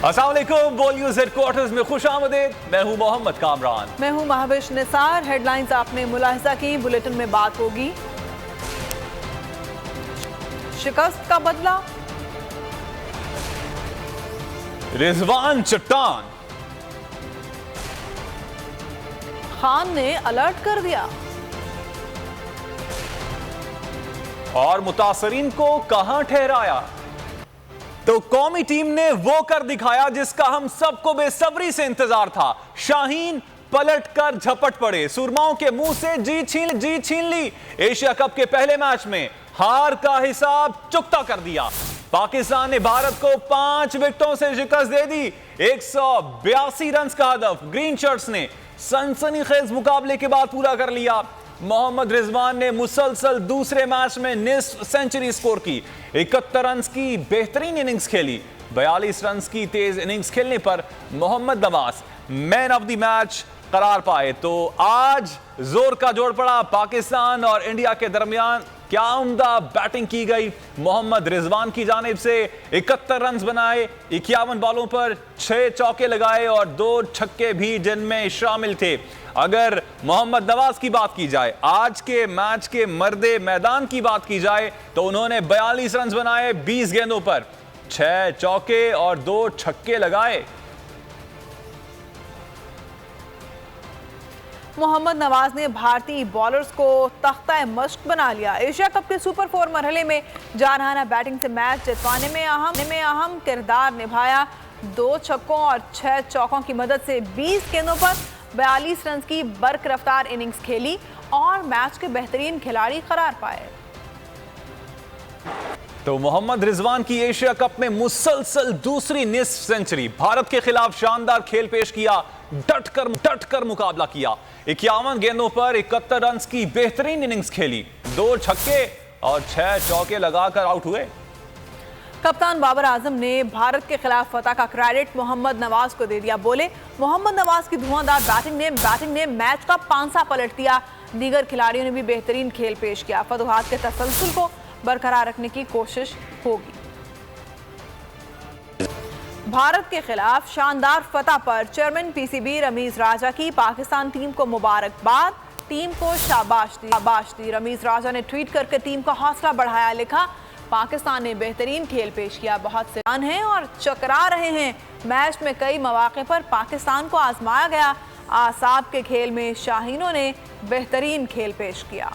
अस्सलाम वालेकुम, बोल न्यूज़ हेडक्वार्टर्स में खुशामदीद। मैं हूं मोहम्मद कामरान। मैं हूं महाविश निसार। हेडलाइंस आपने मुलाहिजा की, बुलेटिन में बात होगी। शिकस्त का बदला, रिजवान चट्टान, खान ने अलर्ट कर दिया और मुतासरीन को कहां ठहराया। तो कौमी टीम ने वो कर दिखाया जिसका हम सबको बेसब्री से इंतजार था। शाहीन पलट कर झपट पड़े, सुरमाओं के मुंह से जीत छीन ली। एशिया कप के पहले मैच में हार का हिसाब चुकता कर दिया। पाकिस्तान ने भारत को 5 विकेटों से शिकस्त दे दी। 182 रन का हदफ ग्रीन शर्ट्स ने सनसनीखेज मुकाबले के बाद पूरा कर लिया। मोहम्मद रिजवान ने मुसलसल दूसरे मैच में निस्फ सेंचुरी स्कोर की। 71 रन की बेहतरीन इनिंग्स खेली। 42 रन की तेज इनिंग्स खेलने पर Mohammad Nawaz man of the match करार पाए। तो आज जोर का जोड़ पड़ा पाकिस्तान और इंडिया के दरमियान। क्या उम्दा बैटिंग की गई। मोहम्मद रिजवान की जानिब से 71 रन बनाए, 51 बॉलों पर 6 चौके लगाए और 2 छक्के भी जिनमें शामिल थे। अगर मोहम्मद नवाज की बात की जाए, आज के मैच के मर्दे मैदान की बात की जाए, तो उन्होंने 42 रन बनाए 20 गेंदों पर, 6 चौके और 2 छक्के लगाए। मोहम्मद नवाज ने भारतीय बॉलर्स को तख्ता मश्क बना लिया। एशिया कप के सुपर 4 मरहले में जारहाना बैटिंग से मैच जितवाने में अहम किरदार निभाया। 2 छक्कों और 6 चौकों की मदद से 20 गेंदों पर 42 रन की बर्क रफ्तार इनिंग्स खेली और मैच के बेहतरीन खिलाड़ी करार पाए। तो मोहम्मद रिजवान की एशिया कप में मुसलसल दूसरी निस्फ सेंचुरी। भारत के खिलाफ शानदार खेल पेश किया, डट कर मुकाबला किया। 51 गेंदों पर 71 रन की बेहतरीन इनिंग्स खेली। 2 छक्के और 6 चौके लगाकर आउट हुए। कप्तान बाबर आजम ने भारत के खिलाफ फतह का क्रेडिट मोहम्मद नवाज को दे दिया। बोले, मोहम्मद नवाज की धुआंधार बैटिंग ने मैच का पांसा पलट दिया। दीगर खिलाड़ियों ने भी बेहतरीन खेल पेश किया। फतुहात के तसलसल को बरकरार रखने की कोशिश होगी। भारत के खिलाफ शानदार फतह पर चेयरमैन पीसीबी रमीज राजा की पाकिस्तान टीम को मुबारकबाद, टीम को शाबाश दी। रमीज राजा ने ट्वीट करके टीम का हौसला बढ़ाया। लिखा, पाकिस्तान ने बेहतरीन खेल पेश किया, बहुत से रन हैं और चकरा रहे हैं। मैच में कई मौके पर पाकिस्तान को आजमाया गया। आसाब के खेल में शाहीनों ने बेहतरीन खेल पेश किया।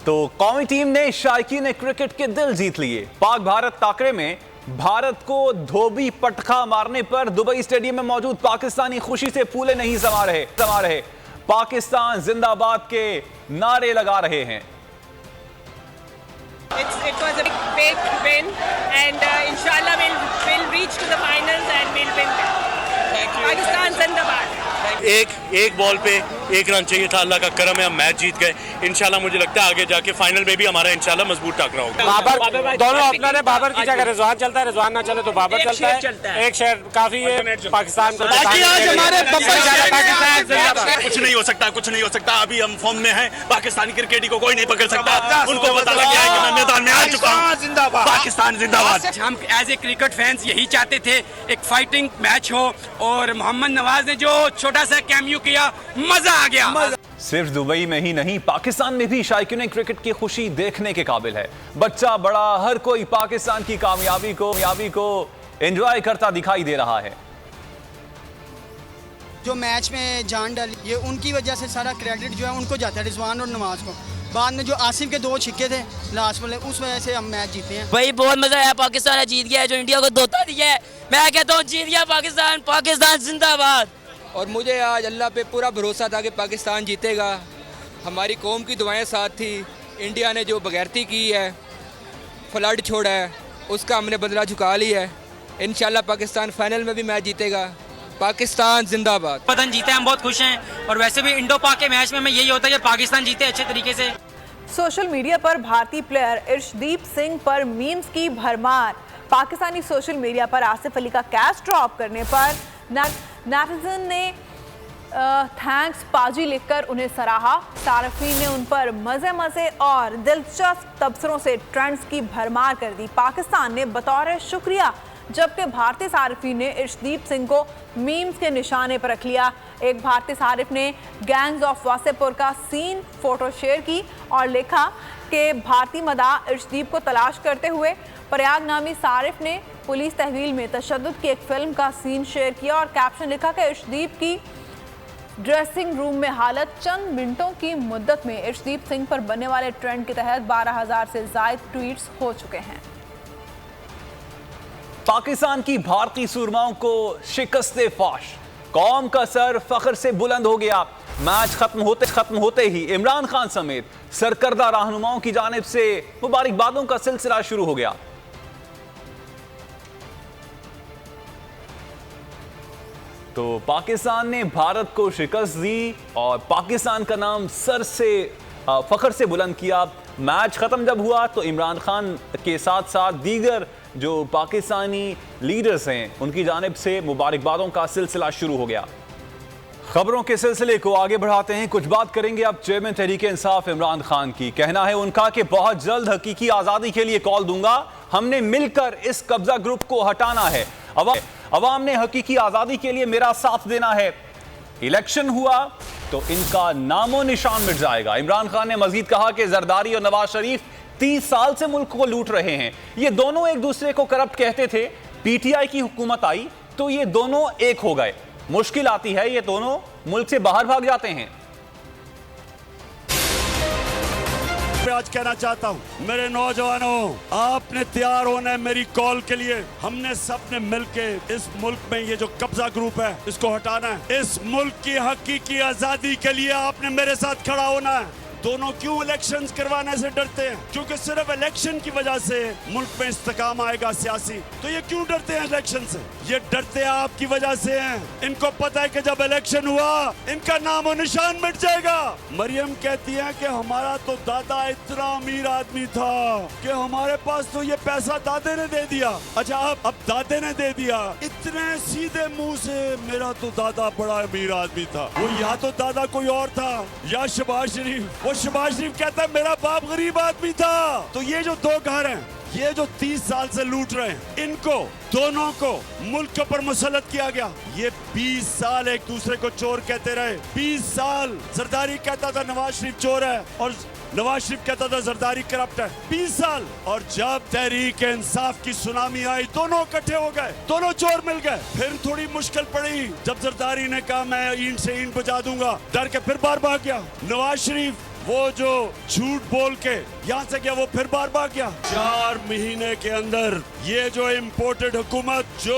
तो कौमी टीम ने शायकीन क्रिकेट के दिल जीत लिए। पाक भारत टाकरे में भारत को धोबी पटखा मारने पर दुबई स्टेडियम में मौजूद पाकिस्तानी खुशी से फूले नहीं समा रहे। पाकिस्तान जिंदाबाद के नारे लगा रहे हैं। It was a big win and inshallah we'll reach to the finals and we'll win them. Pakistan जिंदाबाद। एक बॉल पे 1 रन चाहिए था, अल्लाह का करम है हम मैच जीत गए। इंशाल्लाह मुझे लगता है आगे जाके फाइनल में भी हमारा इंशाल्लाह मजबूत टाकरा होगा। बाबर दोनों अपना ने बाबर की जगह रिजवान चलता है, रिजवान ना चले तो बाबर चलता है। एक शेयर काफी है पाकिस्तान को। कुछ नहीं हो सकता। अभी हम फॉर्म में हैं। पाकिस्तानी क्रिकेट को कोई नहीं पकड़ सकता। उनको पता लग गया है कि मैं मैदान में आ चुका हूं। पाकिस्तान जिंदाबाद। हम एज ए क्रिकेट फैंस यही चाहते थे, एक फाइटिंग मैच हो और मोहम्मद नवाज ने जो छोटा सा कैमियो किया, मजा आ गया। सिर्फ दुबई में ही नहीं, पाकिस्तान में भी शायकीन क्रिकेट की खुशी देखने के काबिल है। बच्चा बड़ा हर कोई पाकिस्तान की कामयाबी को एंजॉय करता दिखाई दे रहा है। जो मैच में जान डाली, ये उनकी वजह से सारा क्रेडिट जो है उनको जाता है, रिजवान और नवाज को। बाद में जो आसिफ के 2 छिक्के थे लास्ट वाले, उस वजह से हम मैच जीते हैं। भाई बहुत मजा आया, पाकिस्तान जीत गया है, जो इंडिया को धोखा दिया है। मैं कहता हूँ जीत गया पाकिस्तान जिंदाबाद। और मुझे आज अल्लाह पे पूरा भरोसा था कि पाकिस्तान जीतेगा। हमारी कौम की दुआएं साथ थी। इंडिया ने जो बगैरती की है, फ्लड छोड़ा है, उसका हमने बदला चुका लिया है। इंशाल्लाह पाकिस्तान फाइनल में भी मैच जीतेगा। पाकिस्तान जिंदाबाद। पतन जीते, हम बहुत खुश हैं। और वैसे भी इंडो पाक के मैच में यही होता है कि पाकिस्तान जीते अच्छे तरीके से। सोशल मीडिया पर भारतीय प्लेयर अर्शदीप सिंह पर मीम्स की भरमार। पाकिस्तानी सोशल मीडिया पर आसिफ अली का कैच ड्रॉप करने पर नेटिजन ने थैंक्स पाजी लिखकर उन्हें सराहा। सार्फिन ने उन पर मजे और दिलचस्प तबसरों से ट्रेंड्स की भरमार कर दी। पाकिस्तान ने बतौर शुक्रिया जबकि भारतीय सारिफी ने अर्शदीप सिंह को मीम्स के निशाने पर रख लिया। एक भारतीय सारिफ ने गैंग्स ऑफ वासेपुर का सीन फोटो शेयर की और लिखा कि भारतीय मदाह अर्शदीप को तलाश करते हुए। प्रयाग नामी सारिफ ने पुलिस तहवील में तशद्दुद की एक फिल्म का सीन शेयर किया और कैप्शन लिखा कि अर्शदीप की ड्रेसिंग रूम में हालत। चंद मिनटों की मुद्दत में अर्शदीप सिंह पर बनने वाले ट्रेंड के तहत 12,000 से ज्यादा ट्वीट्स हो चुके हैं। पाकिस्तान की भारतीय सूरमाओं को शिकस्ते फाश, कौम का सर फख्र से बुलंद हो गया। मैच खत्म होते ही इमरान खान समेत सरकर्दा रहनुमाओं की जानिब से मुबारकबादों का सिलसिला शुरू हो गया। तो पाकिस्तान ने भारत को शिकस्त दी और पाकिस्तान का नाम सर से फख्र से बुलंद किया। मैच खत्म जब हुआ तो इमरान खान के साथ साथ दीगर जो पाकिस्तानी लीडर्स हैं उनकी जानिब से मुबारकबादों का सिलसिला शुरू हो गया। खबरों के सिलसिले को आगे बढ़ाते हैं। कुछ बात करेंगे अब चेयरमैन तहरीक इंसाफ इमरान खान की। कहना है उनका कि बहुत जल्द हकीकी आज़ादी के लिए कॉल दूंगा। हमने मिलकर इस कब्जा ग्रुप को हटाना है। अवाम ने हकीकी आज़ादी के लिए मेरा साथ देना है। इलेक्शन हुआ तो इनका नामो निशान मिट जाएगा। इमरान खान ने मजीद कहा कि जरदारी और नवाज शरीफ 30 साल से मुल्क को लूट रहे हैं। ये दोनों एक दूसरे को करप्ट कहते थे। पीटीआई की हुकूमत आई तो ये दोनों एक हो गए। मुश्किल आती है ये दोनों मुल्क से बाहर भाग जाते हैं। मैं आज कहना चाहता हूं मेरे नौजवानों, आपने तैयार होना है मेरी कॉल के लिए। हमने सबने मिलकर इस मुल्क में ये जो कब्जा ग्रुप है इसको हटाना है। इस मुल्क की हकीकी आजादी के लिए आपने मेरे साथ खड़ा होना है। दोनों क्यों इलेक्शंस करवाने से डरते हैं? क्योंकि सिर्फ इलेक्शन की वजह से मुल्क में इस्तेकाम आएगा सियासी। तो ये क्यों डरते हैं इलेक्शन से? ये डरते हैं आपकी वजह से हैं। इनको पता है कि जब इलेक्शन हुआ इनका नाम और निशान मिट जाएगा। मरियम कहती है कि हमारा तो दादा इतना अमीर आदमी था कि हमारे पास तो ये पैसा दादे ने दे दिया। अच्छा अब दादे ने दे दिया। इतने सीधे मुंह से मेरा तो दादा बड़ा अमीर आदमी था। वो या तो दादा कोई और था या शहबाज शरीफ। वो शहबाज शरीफ कहता है मेरा बाप गरीब आदमी था। तो ये जो दो घर हैं, ये जो 30 साल से लूट रहे हैं, इनको दोनों को मुल्क के ऊपर मुसल्लत किया गया। ये 20 साल एक दूसरे को चोर कहते रहे। 20 साल जरदारी कहता था नवाज शरीफ चोर है और नवाज शरीफ कहता था जरदारी करप्ट है। 20 साल। और जब तहरीक इंसाफ की सुनामी आई दोनों इकट्ठे हो गए, दोनों चोर मिल गए। फिर थोड़ी मुश्किल पड़ी जब जरदारी ने कहा मैं ईंट से ईंट बजा दूंगा, डर के फिर बार भाग गया। नवाज शरीफ वो जो झूठ बोल के यहाँ से गया वो फिर बार भाग गया। 4 महीने के अंदर ये जो इम्पोर्टेड हुकूमत जो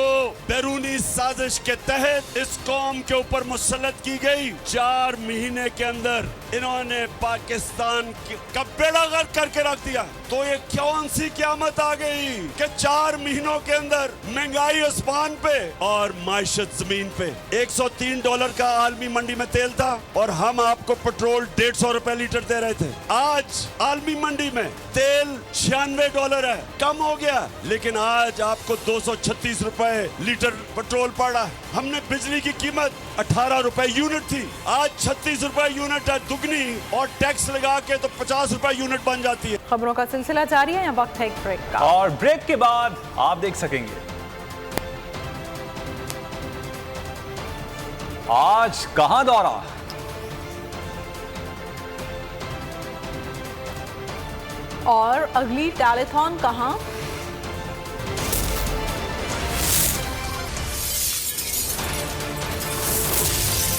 बैरूनी साजिश के तहत इस कौम के ऊपर मुसल्लत की गई, 4 महीने के अंदर इन्होंने पाकिस्तान का बेड़ा गर्क करके रख दिया। तो ये कौन सी क़यामत आ गई कि 4 महीनों के अंदर महंगाई आसमान पे और माइशत जमीन पे। $103 का आलमी मंडी में तेल था और हम आपको पेट्रोल $150 लीटर दे रहे थे। आज आलमी मंडी में तेल $96 है, कम हो गया। लेकिन आज आपको $236 लीटर पेट्रोल पड़ा। हमने बिजली की कीमत $18 यूनिट थी, आज $36 यूनिट है, दुगनी। और टैक्स लगा के तो $50 यूनिट बन जाती है। खबरों का सिलसिला जारी है। यहाँ वक्त है एक ब्रेक का और ब्रेक के बाद आप देख सकेंगे आज कहां दौरा, और अगली टैलेथॉन कहां।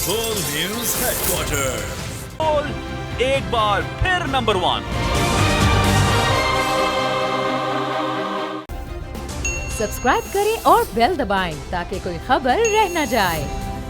Full News Headquarters। एक बार फिर नंबर 1। सब्सक्राइब करें और बेल दबाएं ताकि कोई खबर रह न जाए।